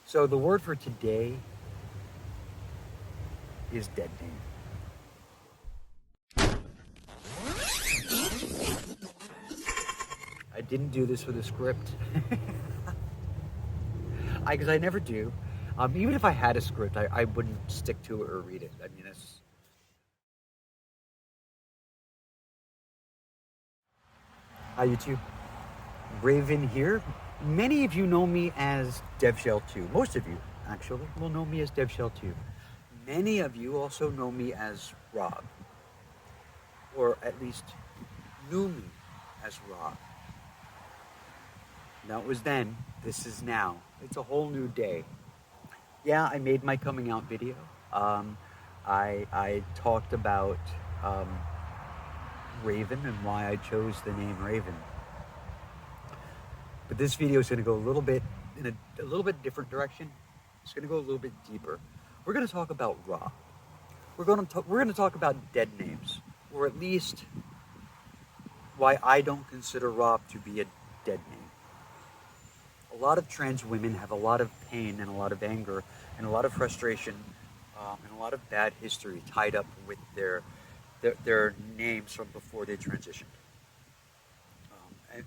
So the word for today is deadname. I didn't do this with a script. Because I never do. Even if I had a script, I wouldn't stick to it or read it. I mean, it's... Hi, YouTube. Raven here. Many of you know me as DevShell2. Most of you, actually, will know me as DevShell2. Many of you also know me as Rob. Or at least knew me as Rob. That was then. This is now. It's a whole new day. Yeah, I made my coming out video. I talked about Raven and why I chose the name Raven. But this video is going to go a little bit in a little bit different direction. It's going to go a little bit deeper. We're going to talk about Rob. We're going to talk about dead names, or at least why I don't consider Rob to be a dead name. A lot of trans women have a lot of pain and a lot of anger and a lot of frustration and a lot of bad history tied up with their names from before they transitioned.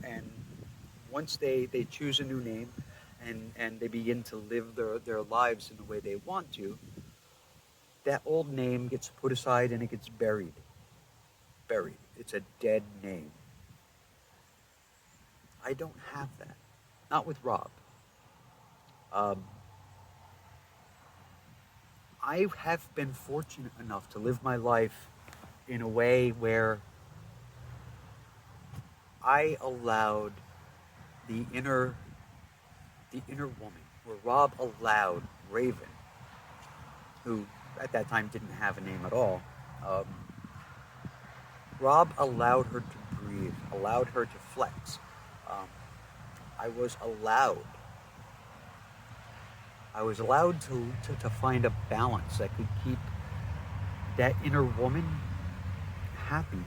And once they choose a new name and they begin to live their lives in the way they want to, that old name gets put aside and it gets buried. Buried. It's a dead name. I don't have that. Not with Rob. I have been fortunate enough to live my life in a way where I allowed the inner woman, where Rob allowed Raven, who at that time didn't have a name at all, Rob allowed her to breathe, allowed her to flex. I was allowed to find a balance that could keep that inner woman happy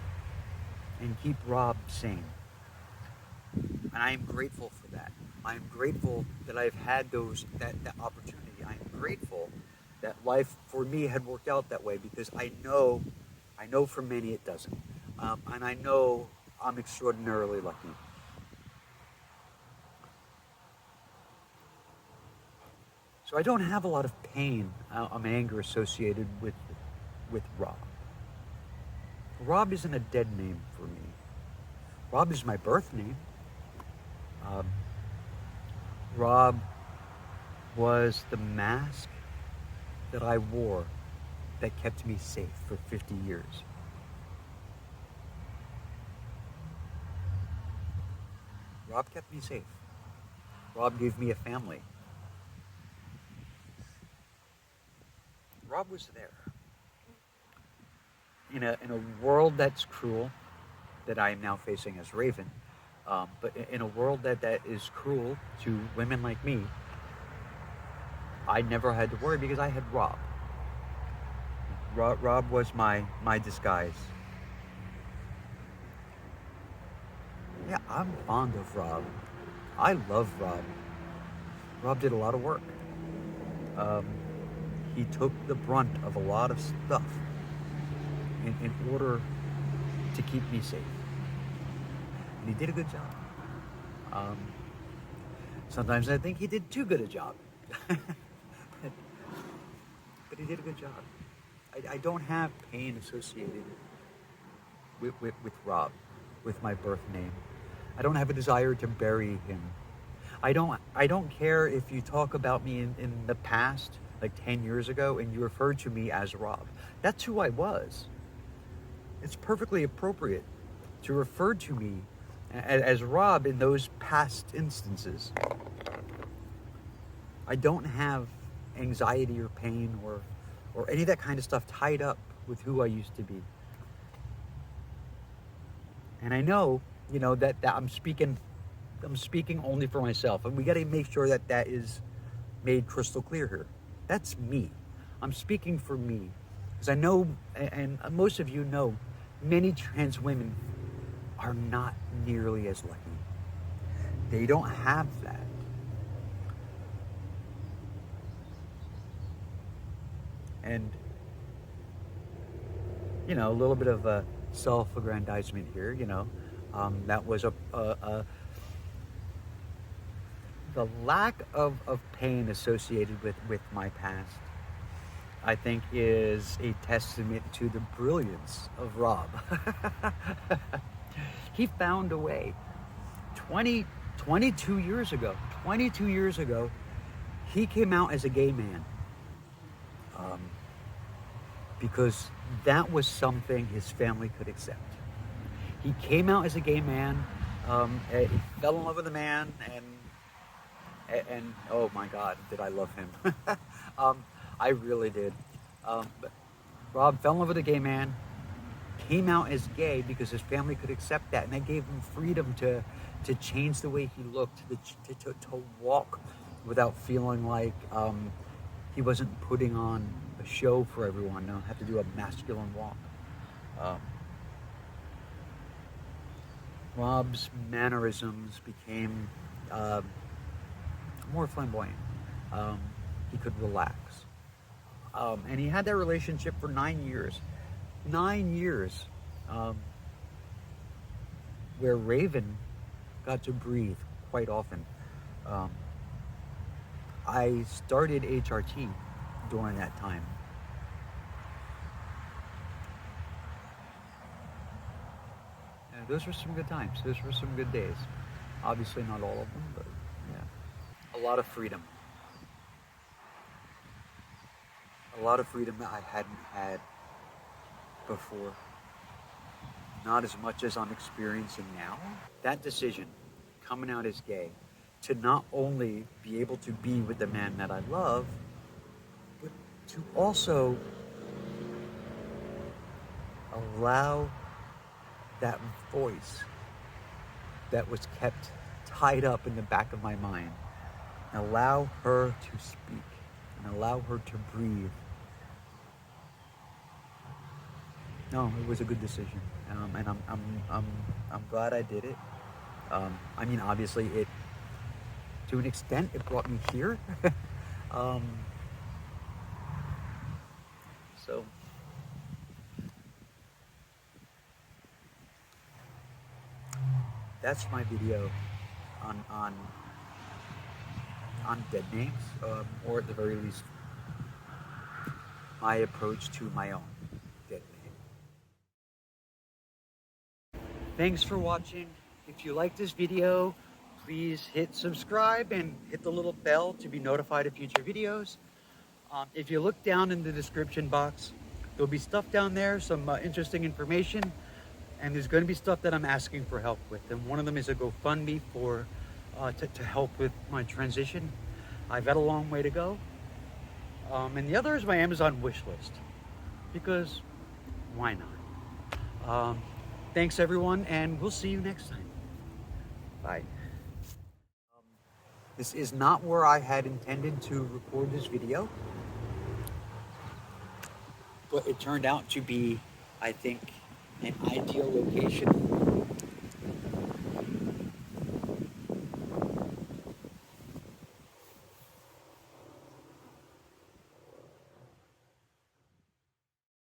and keep Rob sane. And I am grateful for that. I am grateful that I've had that opportunity. I am grateful that life for me had worked out that way, because I know for many it doesn't. And I know I'm extraordinarily lucky. So I don't have a lot of pain and anger associated with Rob. Rob isn't a dead name for me. Rob is my birth name. Rob was the mask that I wore that kept me safe for 50 years. Rob kept me safe. Rob gave me a family. Rob was there. In a world that's cruel, that I am now facing as Raven, but in a world that is cruel to women like me, I never had to worry because I had Rob. Rob was my disguise. Yeah, I'm fond of Rob. I love Rob. Rob did a lot of work. He took the brunt of a lot of stuff in order to keep me safe. And he did a good job. Sometimes I think he did too good a job. But he did a good job. I don't have pain associated with Rob, with my birth name. I don't have a desire to bury him. I don't care if you talk about me in the past, like 10 years ago, and you referred to me as Rob. That's who I was. It's perfectly appropriate to refer to me as Rob in those past instances. I don't have anxiety or pain or any of that kind of stuff tied up with who I used to be. And I know, that I'm speaking only for myself, and we got to make sure that is made crystal clear here. That's me. I'm speaking for me, because I know, and most of you know, many trans women are not nearly as lucky. They don't have that. And you know, a little bit of a self-aggrandizement here. You know, that was the lack of pain associated with my past, I think, is a testament to the brilliance of Rob. He found a way. 22 years ago, 22 years ago, he came out as a gay man. Because that was something his family could accept. He came out as a gay man, he fell in love with a man, and oh my God, did I love him. I really did. But Rob fell in love with a gay man, came out as gay because his family could accept that, and that gave him freedom to change the way he looked, to walk without feeling like he wasn't putting on a show for everyone. No, have to do a masculine walk. Rob's mannerisms became more flamboyant. He could relax. And he had that relationship for 9 years. 9 years. Where Raven got to breathe quite often. I started HRT during that time. And those were some good times. Those were some good days. Obviously not all of them, but yeah. A lot of freedom. A lot of freedom that I hadn't had before. Not as much as I'm experiencing now. That decision, coming out as gay, to not only be able to be with the man that I love, but to also allow that voice that was kept tied up in the back of my mind, and allow her to speak and allow her to breathe. No, it was a good decision, and I'm glad I did it. I mean, obviously, it, to an extent, it brought me here. So that's my video on dead names, or at the very least, my approach to my own dead name. Thanks for watching. If you like this video, please hit subscribe and hit the little bell to be notified of future videos. If you look down in the description box, there'll be stuff down there, some interesting information, and there's going to be stuff that I'm asking for help with. And one of them is a GoFundMe for to help with my transition. I've got a long way to go. And the other is my Amazon wish list, because why not? Thanks everyone, and we'll see you next time. Bye. This is not where I had intended to record this video, but it turned out to be, I think, an ideal location